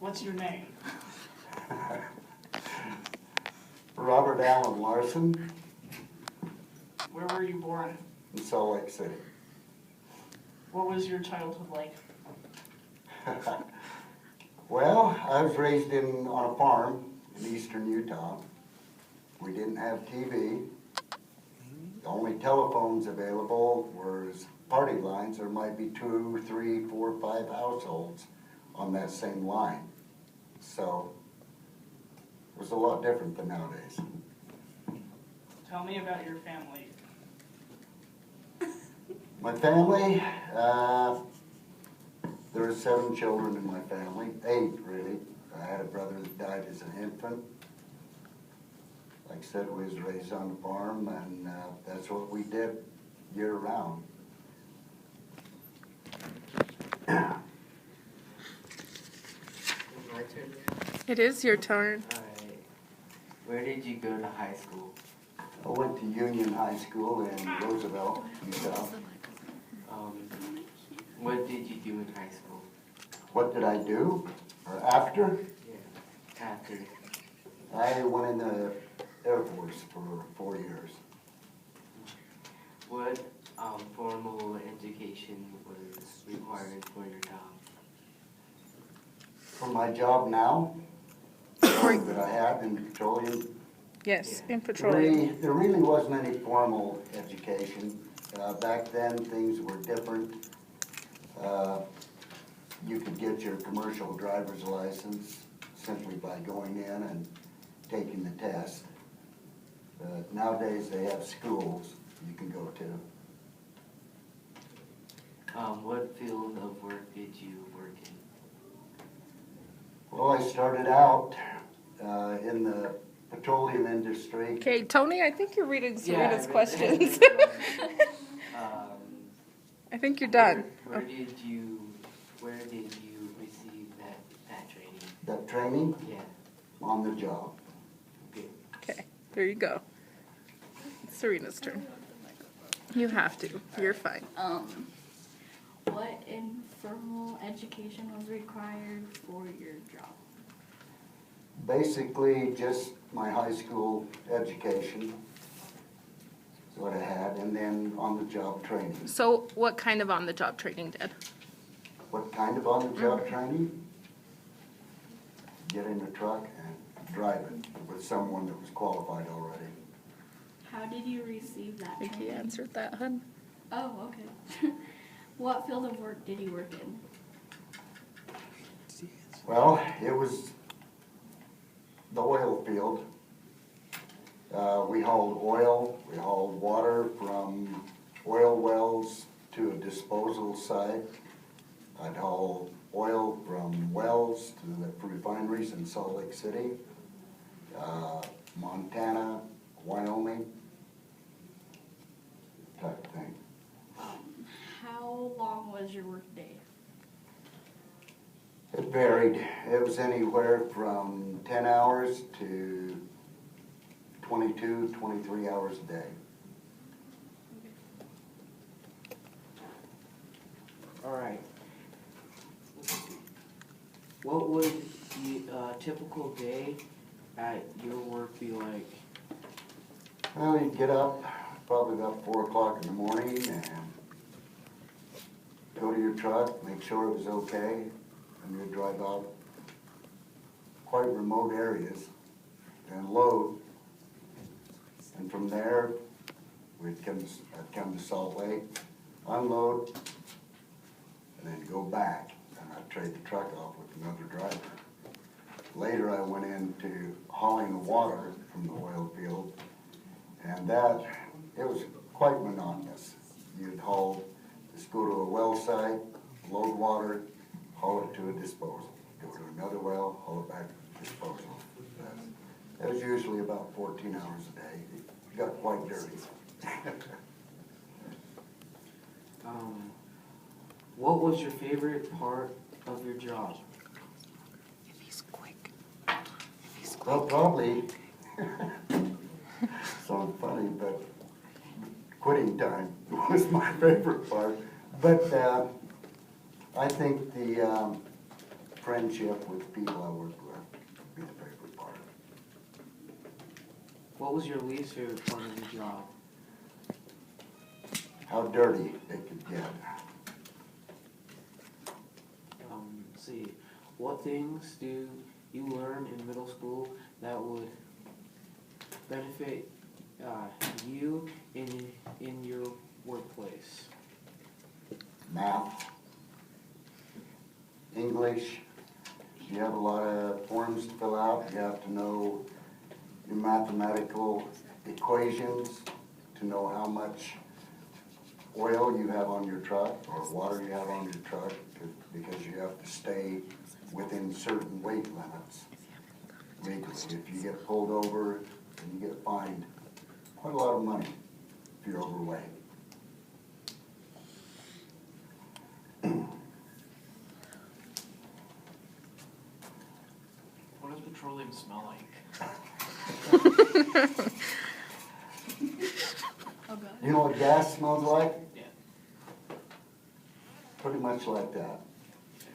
What's your name? Robert Allen Larson Where were you born? in Salt Lake City. What was your childhood like? Well, I was raised on a farm in eastern Utah. We didn't have TV. The only telephones available was party lines. There might be 2, 3, 4, 5 households on that same line. So it was a lot different than nowadays. Tell me about your family. My family, there were 7 children in my family, 8 really. I had a brother that died as an infant. Like I said, we was raised on the farm, and that's what we did year round. My turn. It is your turn. Alright. Where did you go to high school? I went to Union High School in Roosevelt, Utah. What did you do in high school? What did I do? Or after? Yeah. After. I went in the Air Force for 4 years. What formal education was required for your job? For my job now, that I had in petroleum, Yes, in there petroleum. really wasn't any formal education. Back then, things were different. You could get your commercial driver's license simply by going in and taking the test. Nowadays, they have schools you can go to. What field of work did you work in? Well, I started out in the petroleum industry. Okay, Tony, I think you're reading Serena's I read- questions. I think you're done. Where did you receive that training? That training Yeah. on the job. Good. Okay, there you go. It's Serena's turn. You have to. You're fine. What informal education was required for your job? Basically, just my high school education is what I had, and then on-the-job training. So, what kind of on-the-job training did? What kind of on-the-job training? Get in the truck and drive it with someone that was qualified already. How did you receive that I think he training? answered that, hun. Oh, okay. What field of work did you work in? Well, it was the oil field. We hauled oil, we hauled water from oil wells to a disposal site. I'd haul oil from wells to the refineries in Salt Lake City, Montana, Wyoming, type of thing. How long was your work day? It varied. It was anywhere from 10 hours to 22, 23 hours a day. Alright. What would the typical day at your work be like? Well, you'd get up probably about 4 o'clock in the morning and go to your truck, make sure it was okay, and you'd drive out quite remote areas and load. And from there, I'd come to Salt Lake, unload, and then go back, and I'd trade the truck off with another driver. Later, I went into hauling the water from the oil field, and it was quite monotonous. You'd just go to a well site, load water, haul it to a disposal. Go to another well, haul it back to disposal. It was usually about 14 hours a day. It got quite dirty. What was your favorite part of your job? If he's quick. Well, probably, sounds funny, but quitting time was my favorite part. But I think the friendship with the people I work with would be the favorite part. What was your least favorite part of the job? How dirty it could get. Let's see, what things do you learn in middle school that would benefit you in your workplace? Math, English. You have a lot of forms to fill out. You have to know your mathematical equations to know how much oil you have on your truck or water you have on your truck, because you have to stay within certain weight limits legally. If you get pulled over, then you get fined quite a lot of money if you're overweight. What does petroleum smell like? You know what gas smells like? Yeah. Pretty much like that.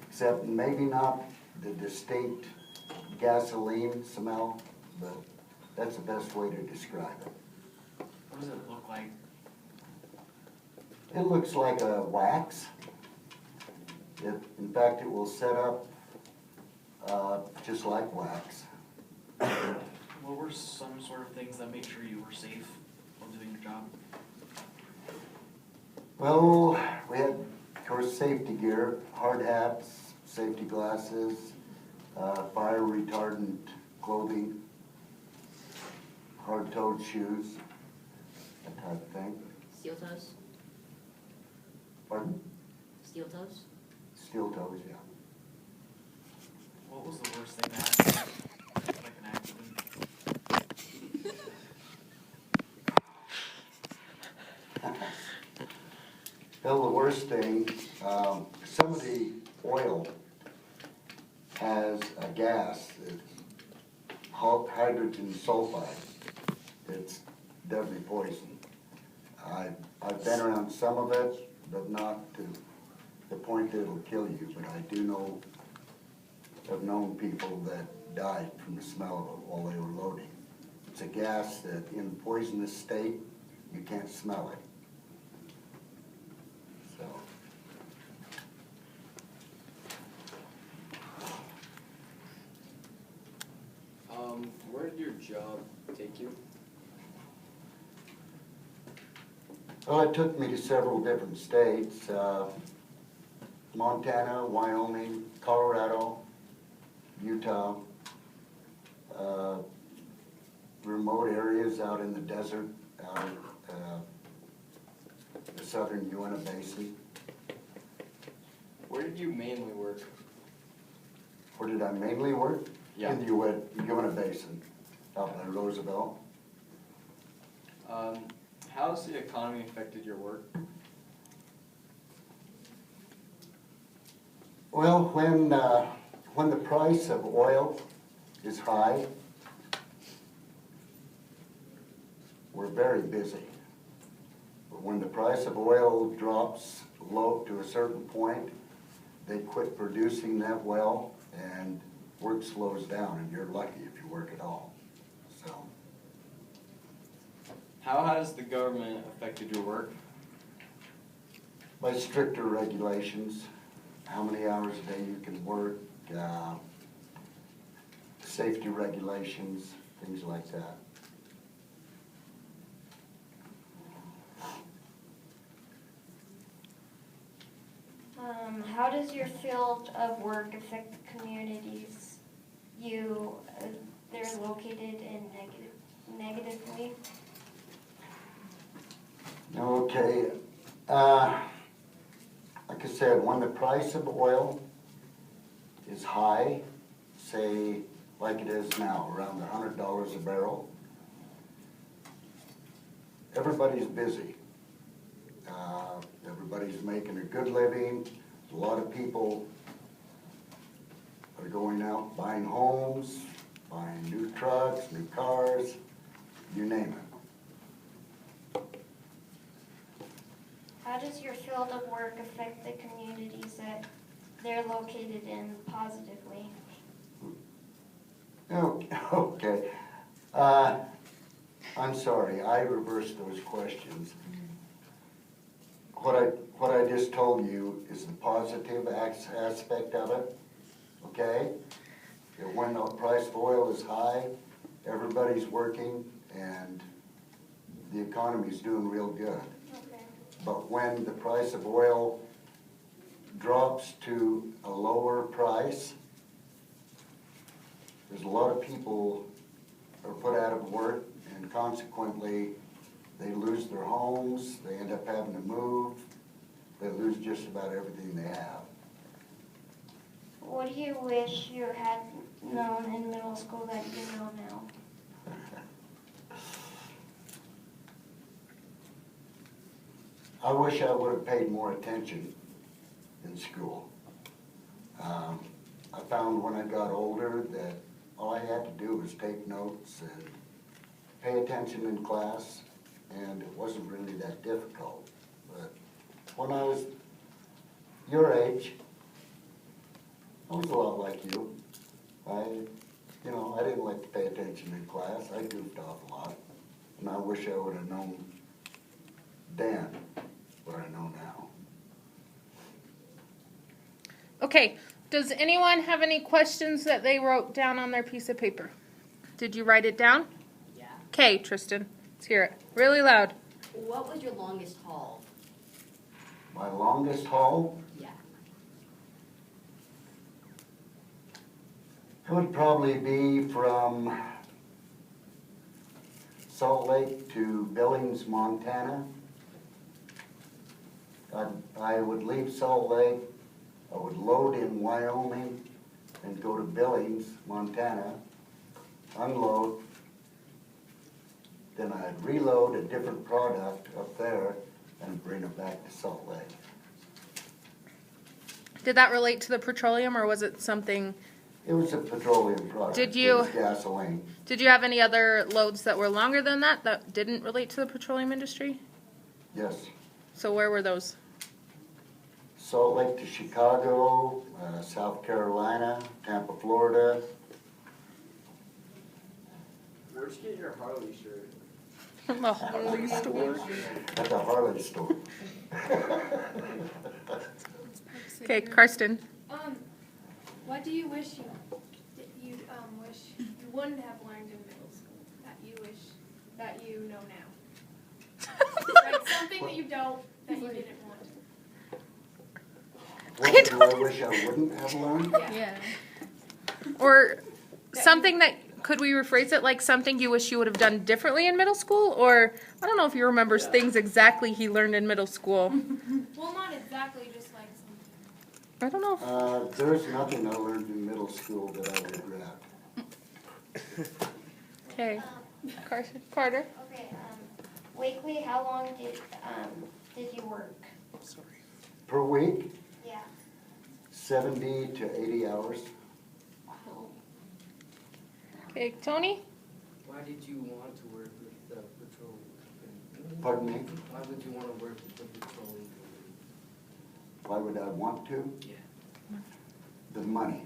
Except maybe not the distinct gasoline smell, but that's the best way to describe it. What does it look like? It looks like a wax. In fact, it will set up just like wax. What were some sort of things that made sure you were safe while doing your job? Well, we had, of course, safety gear, hard hats, safety glasses, fire retardant clothing, hard-toed shoes, that type of thing. Steel toes? Pardon? Steel toes? Steel toes, yeah. What was the worst thing that happened? Like an accident? Well, the worst thing, some of the oil has a gas, it's hydrogen sulfide. It's deadly poison. I've been around some of it, but not to the point that it'll kill you. But I do know, I've known people that died from the smell of it while they were loading. It's a gas that in poisonous state, you can't smell it. So, Where did your job take you? well, it took me to several different states, Montana, Wyoming, Colorado, Utah, remote areas out in the desert, out in the southern Uinta Basin. Where did you mainly work? Where did I mainly work? Yeah. In the Uinta Basin, out by Roosevelt. How's the economy affected your work? Well, when the price of oil is high, we're very busy. But when the price of oil drops low to a certain point, they quit producing that well and work slows down, and you're lucky if you work at all. So, How has the government affected your work? by stricter regulations, how many hours a day you can work, safety regulations, things like that. How does your field of work affect the communities they're located in negatively? Okay, like I said, when the price of oil is high, say like it is now, around $100 a barrel, everybody's busy. Everybody's making a good living. A lot of people are going out buying homes, buying new trucks, new cars, you name it. How does your field of work affect the communities that they're located in positively? Okay. I'm sorry, I reversed those questions. What I just told you is the positive aspect of it, okay? That when the price of oil is high, everybody's working and the economy's doing real good. Okay. But when the price of oil drops to a lower price, there's a lot of people are put out of work, and consequently, they lose their homes, they end up having to move, they lose just about everything they have. What do you wish you had known in middle school that you know now? I wish I would have paid more attention in school. I found when I got older that all I had to do was take notes and pay attention in class, and it wasn't really that difficult. But when I was your age, I was a lot like you. I didn't like to pay attention in class. I goofed off a lot, and I wish I would have known then what I know now. Okay, does anyone have any questions that they wrote down on their piece of paper? Did you write it down? Yeah. Okay, Tristan, let's hear it. Really loud. What was your longest haul? My longest haul, Yeah. it would probably be from Salt Lake to Billings, Montana. I would leave Salt Lake, I would load in Wyoming and go to Billings, Montana, unload, then I'd reload a different product up there and bring it back to Salt Lake. Did that relate to the petroleum, or was it something? It was a petroleum product. Did you- It was gasoline. Did you have any other loads that were longer than that didn't relate to the petroleum industry? Yes. So where were those? Salt Lake to Chicago, South Carolina, Tampa, Florida. Where'd you get your Harley shirt? From the Harley store. At the Harley store. Okay, Karsten. What do you wish you wish you wouldn't have learned in middle school that you wish that you know now? Like something that you didn't want. What do I wish I wouldn't have learned? Yeah. Or something that, could we rephrase it like something you wish you would have done differently in middle school? Or, I don't know if he remembers things exactly he learned in middle school. Well, not exactly, just like something. I don't know. There's nothing I learned in middle school that I regret. Okay, Carter. Okay, weekly, how long did you work? Per week, Yeah. 70 to 80 hours. Okay, Tony. Why did you want to work with the petroleum company? Pardon me? Why would you want to work with the petroleum company? Why would I want to? Yeah. The money.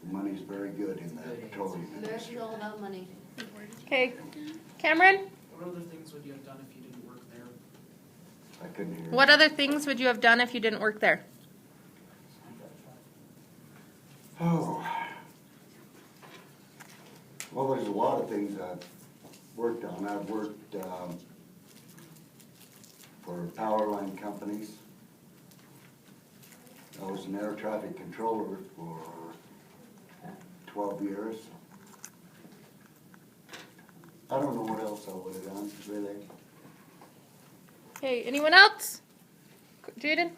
The money's very good in the Good petroleum America's industry. all about money. Okay, Cameron. What other things would you have done if you didn't work there? I couldn't hear. What other things would you have done if you didn't work there? Oh. Well, there's a lot of things I've worked on. I've worked for power line companies. I was an air traffic controller for 12 years. I don't know what else I would have done, really. Okay, anyone else? Jaden?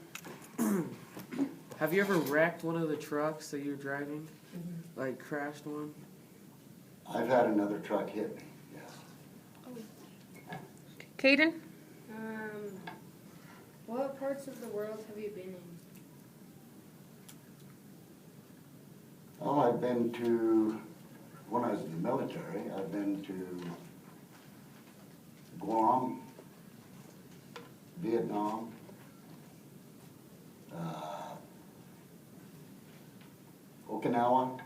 Have you ever wrecked one of the trucks that you're driving? Like crashed one? I've had another truck hit me, yes. Caden? What parts of the world have you been in? Well, I've been to, when I was in the military, I've been to Guam, Vietnam, Okinawa,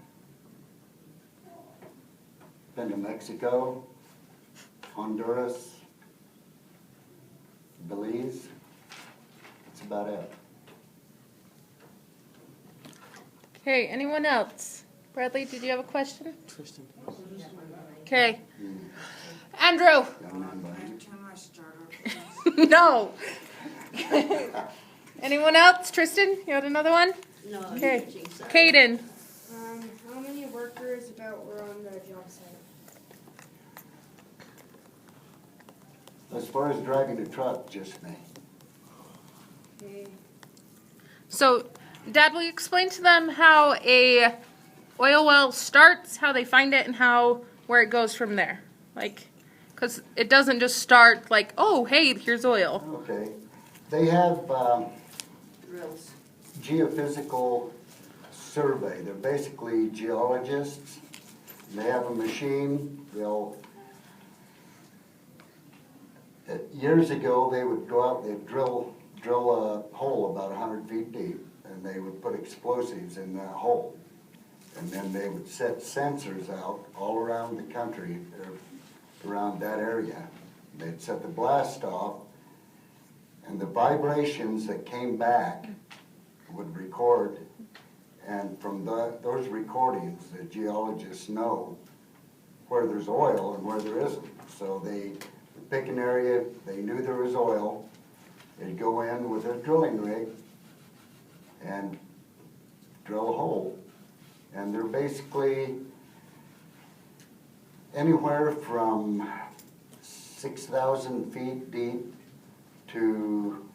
been to Mexico, Honduras, Belize. That's about it. Okay, anyone else? Bradley, did you have a question? Tristan. Okay. You Andrew. young man by you. No. Anyone else? Tristan, you had another one? No, Okay. you jinxed that. Caden. How many workers about were on the job site? As far as driving a truck, just me. Okay. So, Dad, will you explain to them how a oil well starts, how they find it, and where it goes from there? Like, because it doesn't just start like, oh, hey, here's oil. Okay. They have Drills. geophysical survey. They're basically geologists. They have a machine. Years ago, they would go out, they'd drill a hole about 100 feet deep, and they would put explosives in that hole. And then they would set sensors out all around the country, or around that area. They'd set the blast off, and the vibrations that came back would record. And from those recordings, the geologists know where there's oil and where there isn't. So they would pick an area, they knew there was oil, they'd go in with a drilling rig and drill a hole. And they're basically anywhere from 6,000 feet deep to,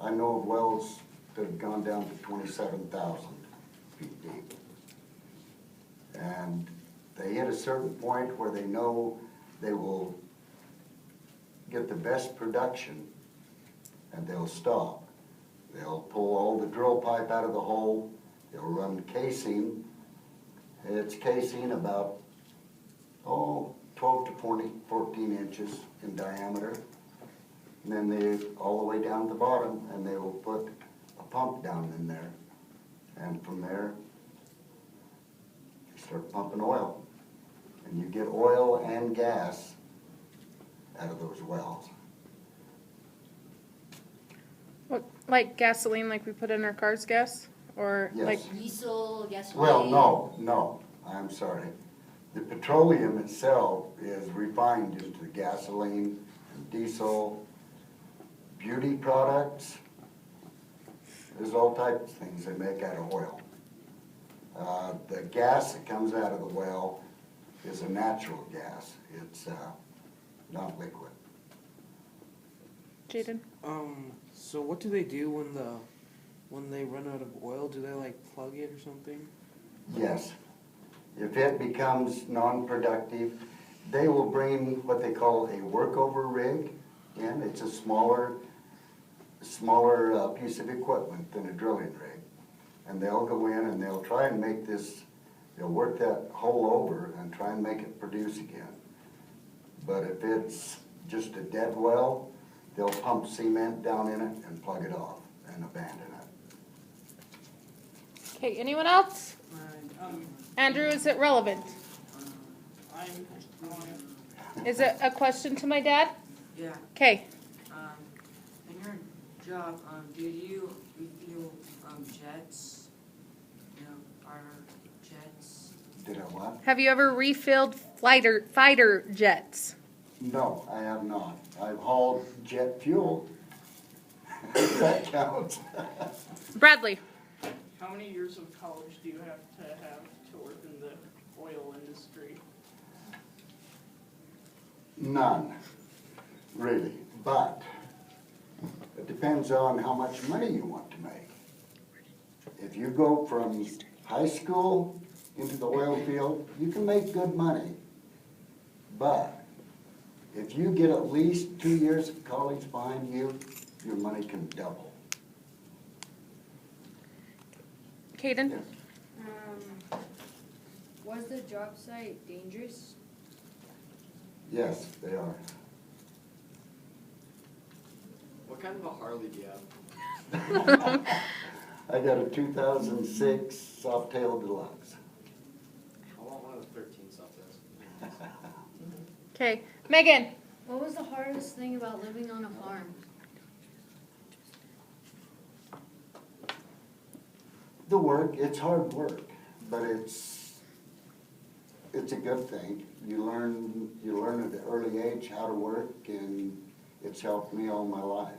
I know of wells that have gone down to 27,000 feet deep. And they hit a certain point where they know they will get the best production, and they'll stop. They'll pull all the drill pipe out of the hole, they'll run casing. It's casing about, 12 to 14 inches in diameter. And then they, all the way down to the bottom, and they will put a pump down in there. And from there, you start pumping oil. And you get oil and gas out of those wells. What, like gasoline, like we put in our car's gas? Or Yes. like, Diesel, gasoline. Well, no, I'm sorry. The petroleum itself is refined into gasoline and diesel, beauty products. There's all types of things they make out of oil. The gas that comes out of the well is a natural gas. It's not liquid. Jaden? So what do they do when they run out of oil? Do they like plug it or something? Yes. If it becomes non-productive, they will bring what they call a workover rig in. It's a smaller piece of equipment than a drilling rig. And they'll go in and they'll try and make this, they'll work that hole over and try and make it produce again. But if it's just a dead well, they'll pump cement down in it and plug it off and abandon it. Okay, anyone else? Andrew, is it relevant? I'm going, Is it a question to my dad? Yeah, Okay. in your job, do you refuel, jets? You know, our jets? Did I what? Have you ever refilled fighter jets? No, I have not. I've hauled jet fuel. That counts. Bradley? how many years of college do you have to work in the oil industry? None, really. But it depends on how much money you want to make. If you go from high school into the oil field, you can make good money. But if you get at least 2 years of college behind you, your money can double. Caden? Yes. Was the job site dangerous? Yes, they are. What kind of a Harley do you have? I got a 2006 Softail Deluxe. I want one of the 13 Softails. Okay, Megan. What was the hardest thing about living on a farm? The work, it's hard work, but it's a good thing. You learn at an early age how to work, and it's helped me all my life.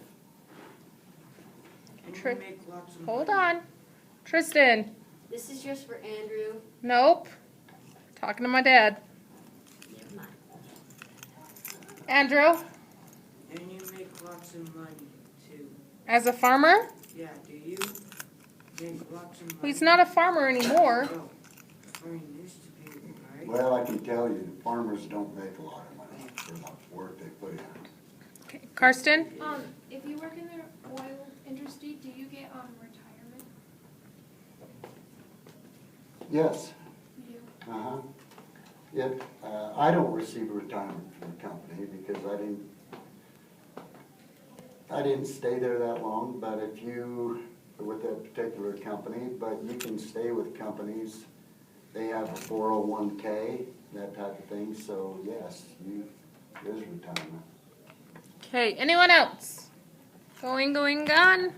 And Tri- you make lots of Hold money. on. Tristan. This is just for Andrew. Nope. Talking to my dad. Never mind. Andrew, And you make lots of money too. as a farmer, Yeah, do you make lots of money? he's not a farmer anymore. Oh, or you used to be, right? Well, I can tell you, farmers don't make a lot of money for the work they put in. Okay. Karsten, If you work in the oil industry, do you get retirement? Yes, You do. uh-huh. I don't receive retirement from the company because I didn't stay there that long, but if you, with that particular company, but you can stay with companies, they have a 401k, that type of thing, so yes, there's retirement. okay, anyone else? Going, gone?